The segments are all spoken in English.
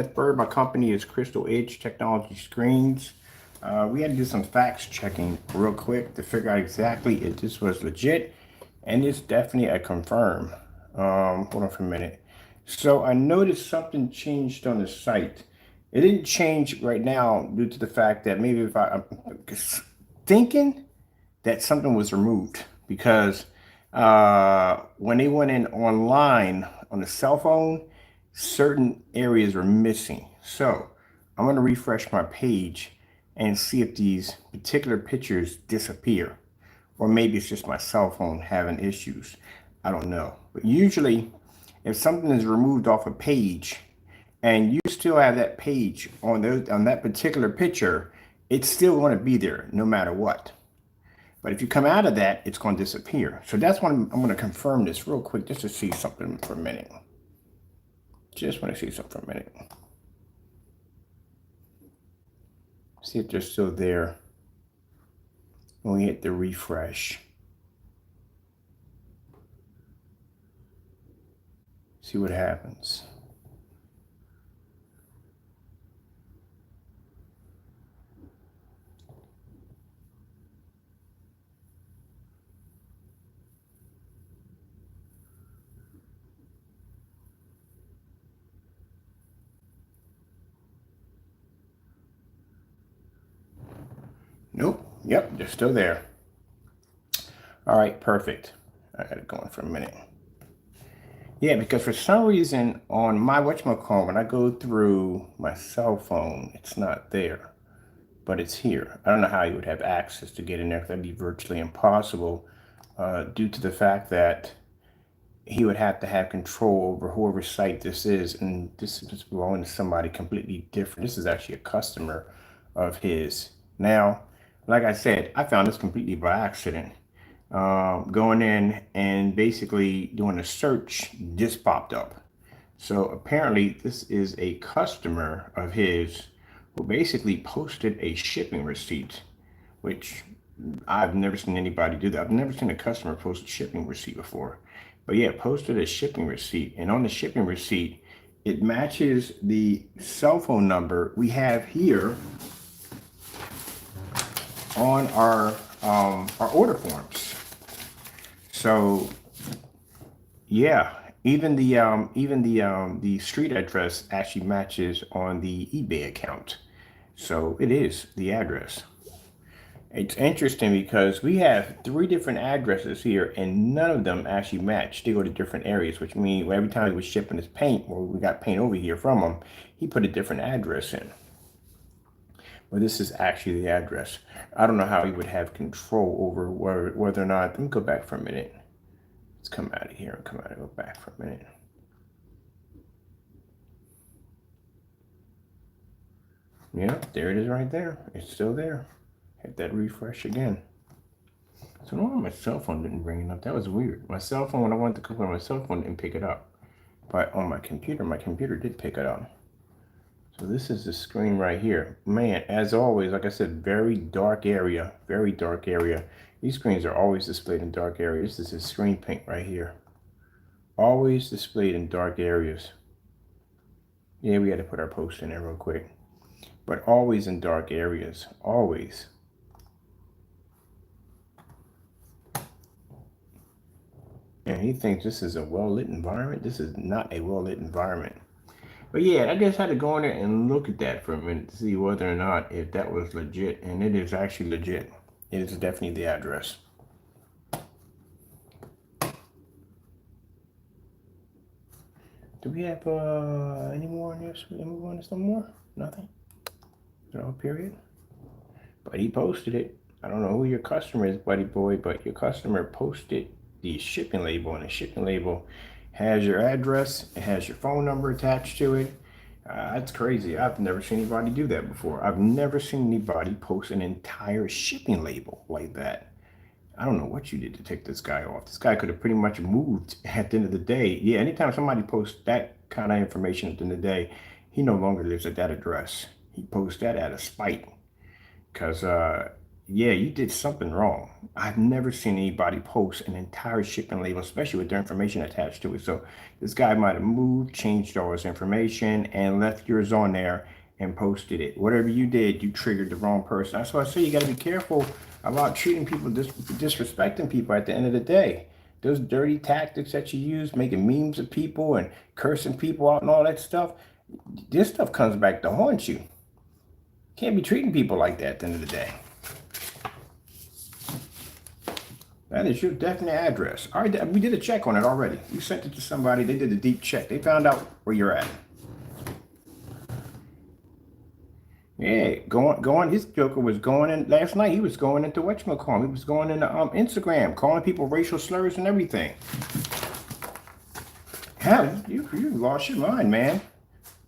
Bird. My company is Crystal Edge Technology Screens. We had to do some facts checking real quick to figure out exactly if this was legit, and it's definitely a confirm. Hold on for a minute. So I noticed something changed on the site. It didn't change right now due to the fact that maybe if I'm thinking that something was removed because when they went in online on the cell phone, certain areas were missing. So I'm going to refresh my page and see if these particular pictures disappear. Or maybe it's just my cell phone having issues. I don't know. But usually, if something is removed off a page and you still have that page on that particular picture, it's still going to be there no matter what. But if you come out of that, it's going to disappear. So that's why I'm going to confirm this real quick just to see something for a minute. Just want to see something for a minute. See if they're still there when we hit the refresh. See what happens. Nope. Yep, they're still there. All right, perfect. I got it going for a minute. Yeah, because for some reason on my whatchamacallit, when I go through my cell phone, it's not there, but it's here. I don't know how you would have access to get in there. That'd be virtually impossible due to the fact that he would have to have control over whoever site this is, and this is belonging to somebody completely different. This is actually a customer of his. Now, like I said, I found this completely by accident. Going in and basically doing a search, this popped up. So apparently this is a customer of his who basically posted a shipping receipt, which I've never seen anybody do that. I've never seen a customer post a shipping receipt before. But yeah, posted a shipping receipt. And on the shipping receipt, it matches the cell phone number we have here on our order forms. So yeah, even the street address actually matches on the eBay account. So it is the address. It's interesting because we have 3 different addresses here and none of them actually match. They go to different areas, which means every time he was shipping his paint, or we got paint over here from him, he put a different address in. Well, this is actually the address. I don't know how he would have control over whether or not. Let me go back for a minute. Let's come out of here and come out and go back for a minute. Yeah, there it is right there. It's still there. Hit that refresh again. So no, my cell phone didn't bring it up. That was weird. My cell phone, when I wanted to click on my cell phone, didn't pick it up. But on my computer did pick it up. So this is the screen right here. Man, as always, like I said, very dark area, very dark area. These screens are always displayed in dark areas. This is screen paint right here. Always displayed in dark areas. Yeah, we had to put our post in there real quick. But always in dark areas, always. And he thinks this is a well-lit environment. This is not a well-lit environment. But yeah, I just had to go in there and look at that for a minute to see whether or not if that was legit. And it is actually legit. It is definitely the address. Do we have any more on this? We move on to some more? Nothing? No, period. But he posted it. I don't know who your customer is, buddy boy, but your customer posted the shipping label, and the shipping label has your address, it has your phone number attached to it. That's crazy. I've never seen anybody do that before. I've never seen anybody post an entire shipping label like that. I don't know what you did to take this guy off. This guy could have pretty much moved at the end of the day. Yeah, anytime somebody posts that kind of information at the end of the day, he no longer lives at that address. He posts that out of spite. Because yeah, you did something wrong. I've never seen anybody post an entire shipping label, especially with their information attached to it. So this guy might have moved, changed all his information, and left yours on there and posted it. Whatever you did, you triggered the wrong person. That's why I say you got to be careful about treating people, disrespecting people at the end of the day. Those dirty tactics that you use, making memes of people and cursing people out and all that stuff, this stuff comes back to haunt you. Can't be treating people like that at the end of the day. That is your definite address. All right, we did a check on it already. We sent it to somebody. They did a deep check. They found out where you're at. Yeah, going. His joker was going in last night. He was going into whatchamacallit. He was going into Instagram, calling people racial slurs and everything. How you lost your mind, man.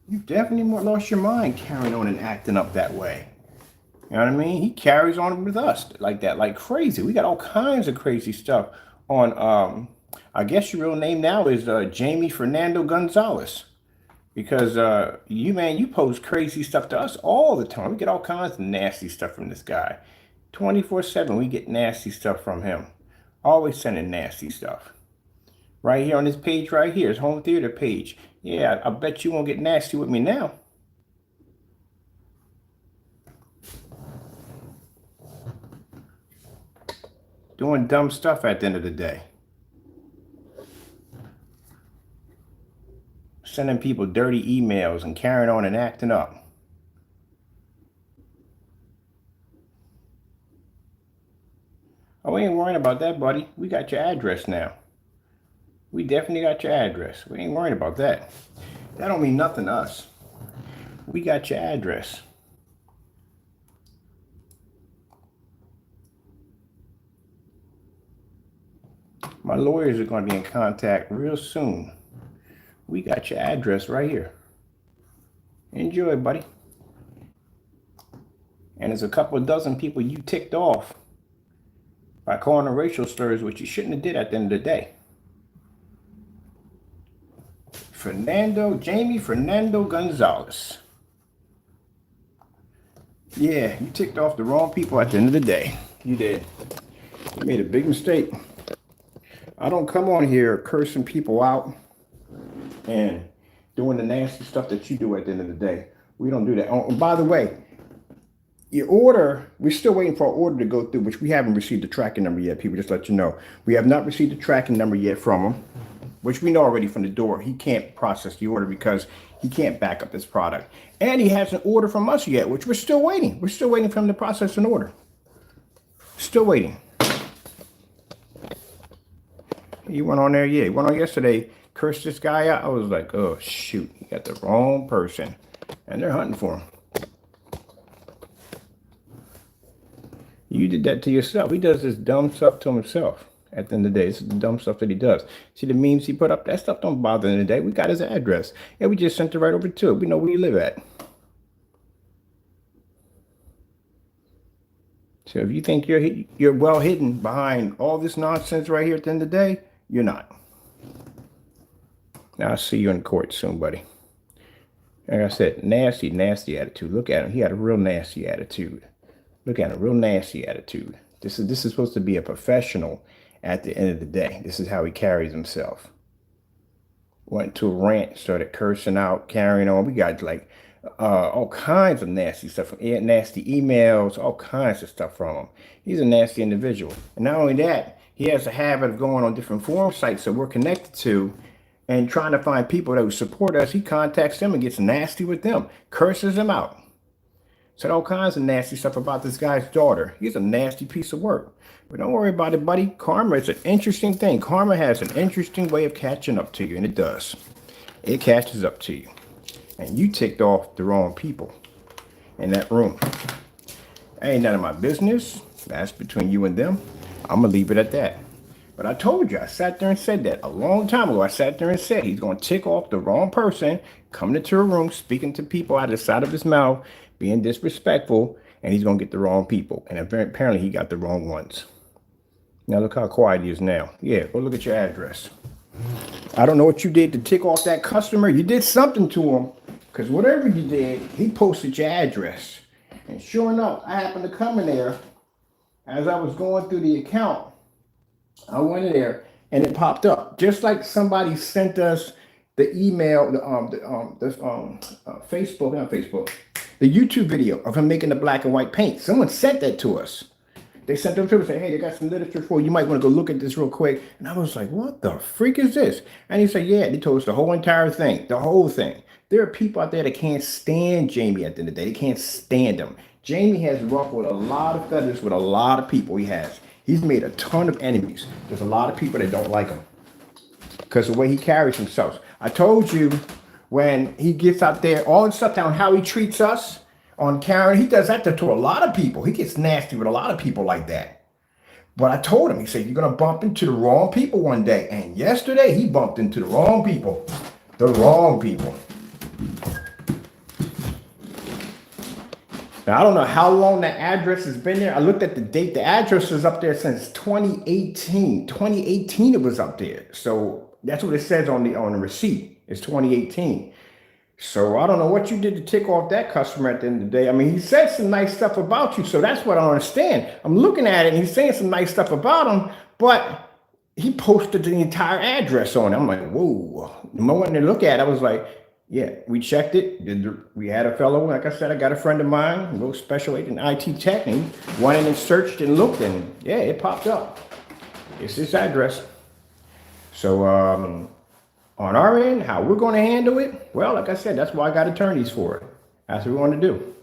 You definitely lost your mind carrying on and acting up that way. You know what I mean? He carries on with us like that, like crazy. We got all kinds of crazy stuff on, I guess your real name now is Jamie Fernando Gonzalez. Because you post crazy stuff to us all the time. We get all kinds of nasty stuff from this guy. 24/7, we get nasty stuff from him. Always sending nasty stuff. Right here on this page right here, his home theater page. Yeah, I bet you won't get nasty with me now. Doing dumb stuff at the end of the day. Sending people dirty emails and carrying on and acting up. Oh, we ain't worrying about that, buddy. We got your address now. We definitely got your address. We ain't worrying about that. That don't mean nothing to us. We got your address. My lawyers are going to be in contact real soon. We got your address right here. Enjoy, buddy. And there's a couple of dozen people you ticked off by calling them racial slurs, which you shouldn't have did at the end of the day. Jamie Fernando Gonzalez. Yeah, you ticked off the wrong people at the end of the day. You did. You made a big mistake. I don't come on here cursing people out and doing the nasty stuff that you do at the end of the day. We don't do that. Oh, by the way, your order, we're still waiting for our order to go through, which we haven't received the tracking number yet. People, just let you know. We have not received the tracking number yet from him, which we know already from the door. He can't process the order because he can't back up this product. And he hasn't ordered from us yet, which we're still waiting. We're still waiting for him to process an order. Still waiting. He went on there, yeah. He went on yesterday, cursed this guy out. I was like, oh, shoot. You got the wrong person. And they're hunting for him. You did that to yourself. He does this dumb stuff to himself. At the end of the day, this is the dumb stuff that he does. See the memes he put up? That stuff don't bother in the day. We got his address. And we just sent it right over to it. We know where you live at. So if you think you're well hidden behind all this nonsense right here at the end of the day, you're not. Now I'll see you in court soon, buddy. Like I said, nasty attitude. Look at him. He had a real nasty attitude. Look at him, real nasty attitude. This is supposed to be a professional at the end of the day. This is how he carries himself. Went to a rant, started cursing out, carrying on. We got like all kinds of nasty stuff, nasty emails, all kinds of stuff from him. He's a nasty individual. And not only that, he has a habit of going on different forum sites that we're connected to and trying to find people that would support us. He contacts them and gets nasty with them, curses them out. Said all kinds of nasty stuff about this guy's daughter. He's a nasty piece of work. But don't worry about it, buddy. Karma is an interesting thing. Karma has an interesting way of catching up to you, and it does. It catches up to you. And you ticked off the wrong people in that room. Ain't none of my business. That's between you and them. I'm going to leave it at that. But I told you, I sat there and said that a long time ago. I sat there and said he's going to tick off the wrong person, coming into a room, speaking to people out of the side of his mouth, being disrespectful, and he's going to get the wrong people. And apparently he got the wrong ones. Now look how quiet he is now. Yeah, go look at your address. I don't know what you did to tick off that customer. You did something to him, because whatever you did, he posted your address. And sure enough, I happened to come in there as I was going through the account, I went in there and it popped up just like somebody sent us the email, Facebook, not Facebook, the YouTube video of him making the black and white paint. Someone sent that to us. They sent them to us and said, hey, they got some literature for you. You might want to go look at this real quick. And I was like, what the freak is this? And he said, yeah, they told us the whole entire thing, the whole thing. There are people out there that can't stand Jamie at the end of the day. They can't stand him. Jamie has ruffled a lot of feathers with a lot of people. He has. He's made a ton of enemies. There's a lot of people that don't like him because of the way he carries himself. I told you when he gets out there, all the stuff down, how he treats us on Karen, he does that to a lot of people. He gets nasty with a lot of people like that. But I told him, he said, you're going to bump into the wrong people one day. And yesterday, he bumped into the wrong people. The wrong people. Now, I don't know how long that address has been there. I looked at the date. The address is up there since 2018. 2018 it was up there. So that's what it says on the receipt. It's 2018. So I don't know what you did to tick off that customer at the end of the day. I mean, he said some nice stuff about you. So that's what I don't understand. I'm looking at it and he's saying some nice stuff about him, but he posted the entire address on it. I'm like, whoa. The moment I look at it, I was like, yeah, we checked it. We had a fellow, like I said, I got a friend of mine, a little special agent IT tech, and he went in and searched and looked, and yeah, it popped up. It's this address. So on our end, how we're going to handle it, well, like I said, that's why I got attorneys for it. That's what we want to do.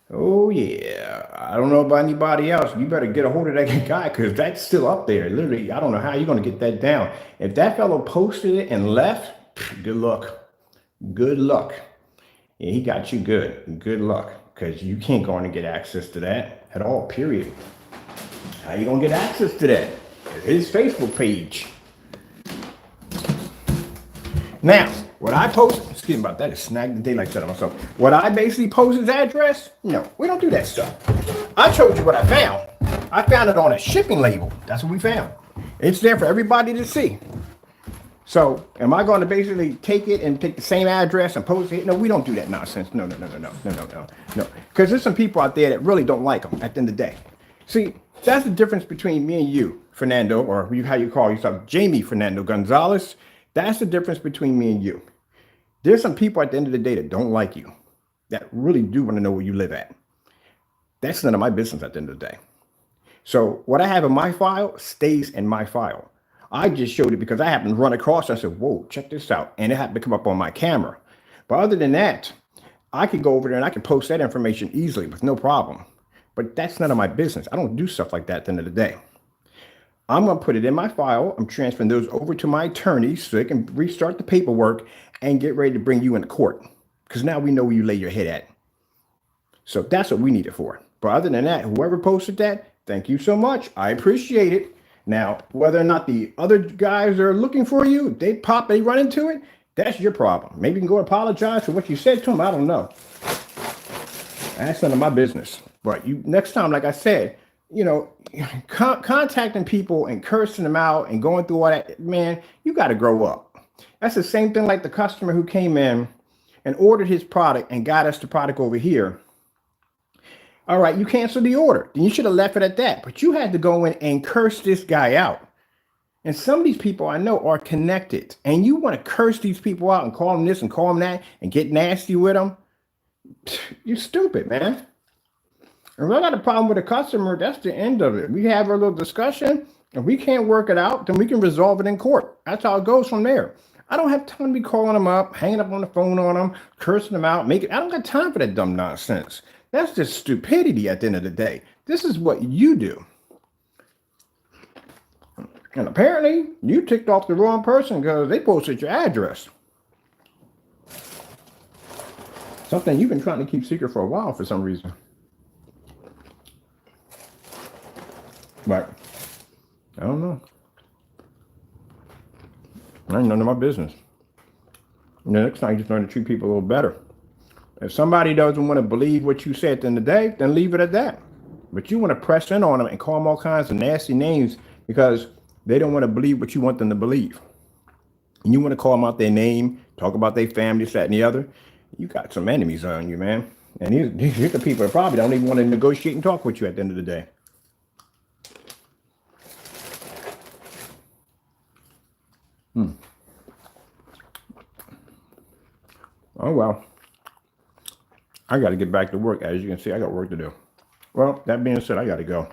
Oh, yeah. I don't know about anybody else. You better get a hold of that guy because that's still up there. Literally, I don't know how you're going to get that down. If that fellow posted it and left, good luck. Good luck. Yeah, he got you good. Good luck. Because you can't go in and get access to that at all, period. How you going to get access to that? His Facebook page. Now, what I post, excuse me about that, is snagged the daylight set on myself. What I basically post his address, no, we don't do that stuff. I showed you what I found. I found it on a shipping label. That's what we found. It's there for everybody to see. So, am I going to basically take it and take the same address and post it? No, we don't do that nonsense. No. Because there's some people out there that really don't like them at the end of the day. See, that's the difference between me and you, Fernando, or how you call yourself, Jamie Fernando Gonzalez. That's the difference between me and you. There's some people at the end of the day that don't like you, that really do want to know where you live at. That's none of my business at the end of the day. So what I have in my file stays in my file. I just showed it because I happened to run across it. I said, whoa, check this out. And it happened to come up on my camera. But other than that, I could go over there and I can post that information easily with no problem. But that's none of my business. I don't do stuff like that at the end of the day. I'm going to put it in my file. I'm transferring those over to my attorneys so they can restart the paperwork and get ready to bring you into court. Because now we know where you lay your head at. So that's what we need it for. But other than that, whoever posted that, thank you so much. I appreciate it. Now, whether or not the other guys are looking for you, they run into it, that's your problem. Maybe you can go apologize for what you said to them. I don't know. That's none of my business. But you next time, like I said, you know, contacting people and cursing them out and going through all that, man, you got to grow up. That's the same thing like the customer who came in and ordered his product and got us the product over here. All right, you canceled the order. Then you should have left it at that. But you had to go in and curse this guy out. And some of these people I know are connected. And you want to curse these people out and call them this and call them that and get nasty with them. You're stupid, man. If I got a problem with a customer, that's the end of it. We have our little discussion. If we can't work it out, then we can resolve it in court. That's how it goes from there. I don't have time to be calling them up, hanging up on the phone on them, cursing them out. I don't got time for that dumb nonsense. That's just stupidity at the end of the day. This is what you do. And apparently, you ticked off the wrong person because they posted your address. Something you've been trying to keep secret for a while for some reason. But, I don't know. I ain't none of my business. And the next time, you just learn to treat people a little better. If somebody doesn't want to believe what you said at the end of the day, then leave it at that. But you want to press in on them and call them all kinds of nasty names because they don't want to believe what you want them to believe. And you want to call them out their name, talk about their family, this, that, and the other. You got some enemies on you, man. And these are the people that probably don't even want to negotiate and talk with you at the end of the day. Oh, well. I got to get back to work. As you can see, I got work to do. Well, that being said, I got to go.